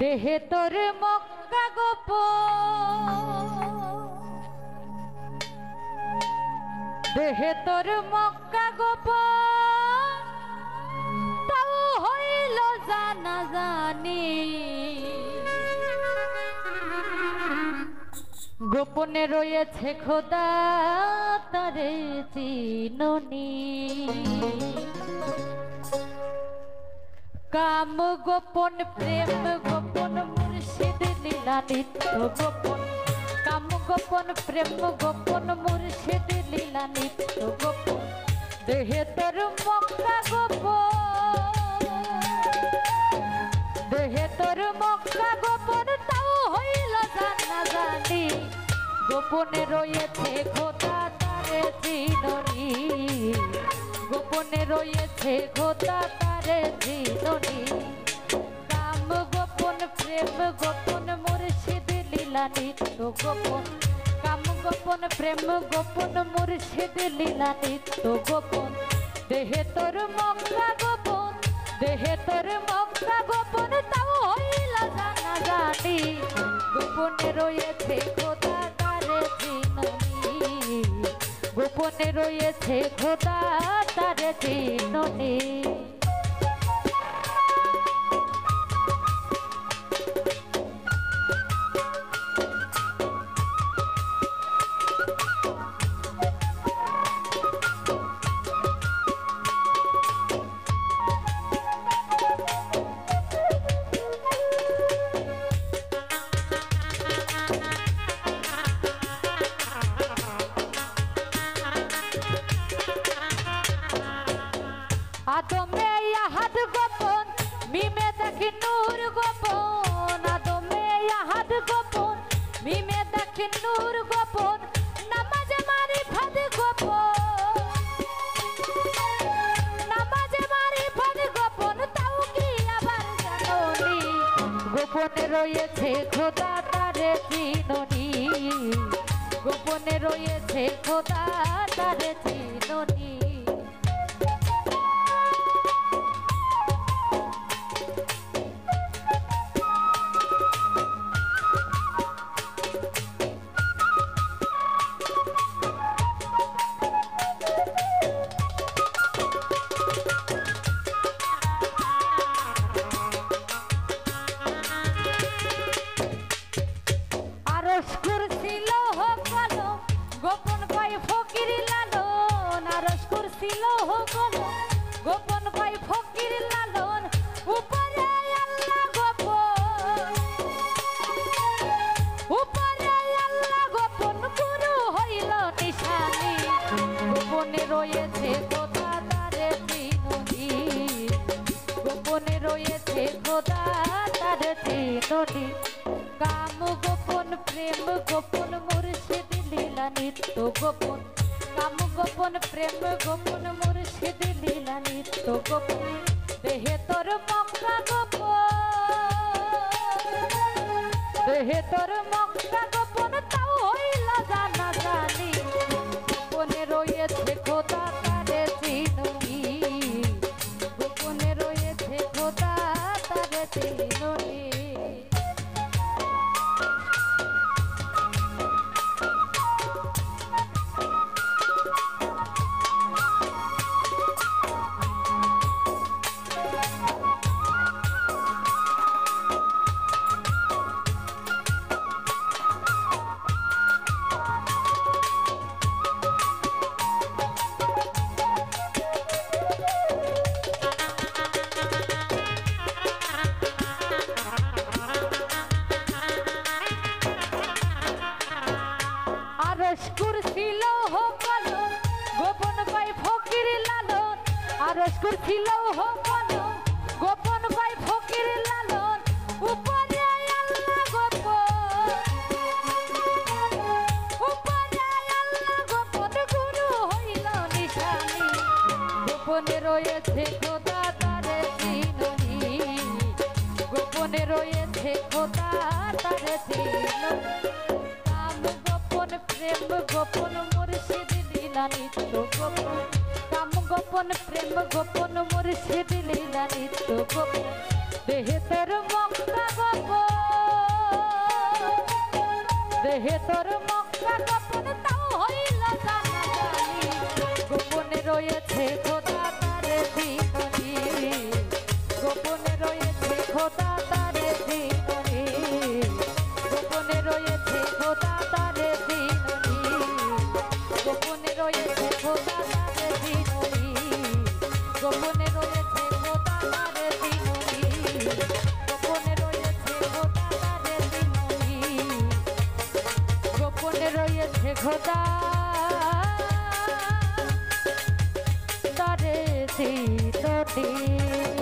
দেহে তোর মক্কা গোপন, দেহে তোর মক্কা গোপন, তাও হইল জানা জানি। গোপনে রয়েছে খোদা তারে চিননি। কাম গোপন প্রেম গোপন মুর্শিদ লীলা নিত্য গোপন। কাম গোপন প্রেম গোপন মুর্শিদ লীলা নিত্য গোপন। দেহে তোর মক্কা গোপন, দেহে তোর মক্কা গোপন, তাও হইল জানা জানি। গোপনে রয়েছে খোদা তারে চিননি। গোপনে রয়েছে খোদা তারে চিননি। কাম গোপন প্রেম গোপন মুর্শিদ লীলা নিত্য গোপন। কাম গোপন প্রেম গোপন মুর্শিদ লীলা নিত্য গোপন। দেহে তোর মক্কা গোপন, দেহে তোর মক্কা গোপন, তাও হইল জানা জানি। গোপনে রয়েছে খোদা তারে চিননি। গোপনে রয়েছে খোদা তারে চিননি। আদমে আহাদ গোপন, মিমে দেখি নূর গোপন। আদমে আহাদ গোপন, মিমে দেখি নূর গোপন। নামাজে মারিফাত গোপন, নামাজে মারিফাত গোপন, তাও কি আবার জানোনি। গোপনে রয়েছে খোদা তারে চিননি। গোপনে রয়েছে খোদা তারে চিননি। গোপন পাই ফকির লালন, আরশ কুরসিল গোপন, গোপন পাই ফকির লালন। উপরে আল্লাহ গোপন, উপরে আল্লাহ গোপন, গুরু হইল নিশানি। গোপনে রয়েছে খোদা তারে চিননি। গোপনে রয়েছে খোদা তারে চিননি। কাম গোপন প্রেম গোপন মুর্শিদ লীলা নিত্য গোপন। কাম গোপন প্রেম গোপন মুর্শিদ লীলা নিত্য গোপন। দেহে তোর মক্কা গোপন, দেহে তোর মক্কা গোপন, তাও হইল জানা জানি। গোপনে রয়েছে খোদা তারে চিননি। গোপনে রয়েছে খোদা তারে চিননি। আরশ কুরসিল গোপন, গোপন পাই ফকির লালন। আরশ কুরসিল গোপন, গোপন পাই ফকির লালন। উপরে আল্লাহ গোপন, উপরে আল্লাহ গোপন, গুরু হইল নিশানি। গোপনে রয়েছে খোদা তারে চিননি। গোপনে রয়েছে খোদা তারে চিননি। প্রেম গোপন মুর্শিদ লীলা নিত্য গোপন। কাম গোপন প্রেম গোপন মুর্শিদ লীলা নিত্য গোপন। দেহে তোর মক্কা গোপন। হে তোর মক্কা গোপন তাও হইল জানা জানি গোপনে রয়েছে খোদা তারে দিননি গোপনে রয়েছে খোদা তারে দিননি গোপনে রয়েছে খোদা তারে দিননি গোপনে রয়েছে খোদা তারে দিননি গোপনে রয়েছে খোদা তারে দিননি গোপনে রয়েছে খোদা তারে দিননি গোপনে রয়েছে খোদা তারে দিননি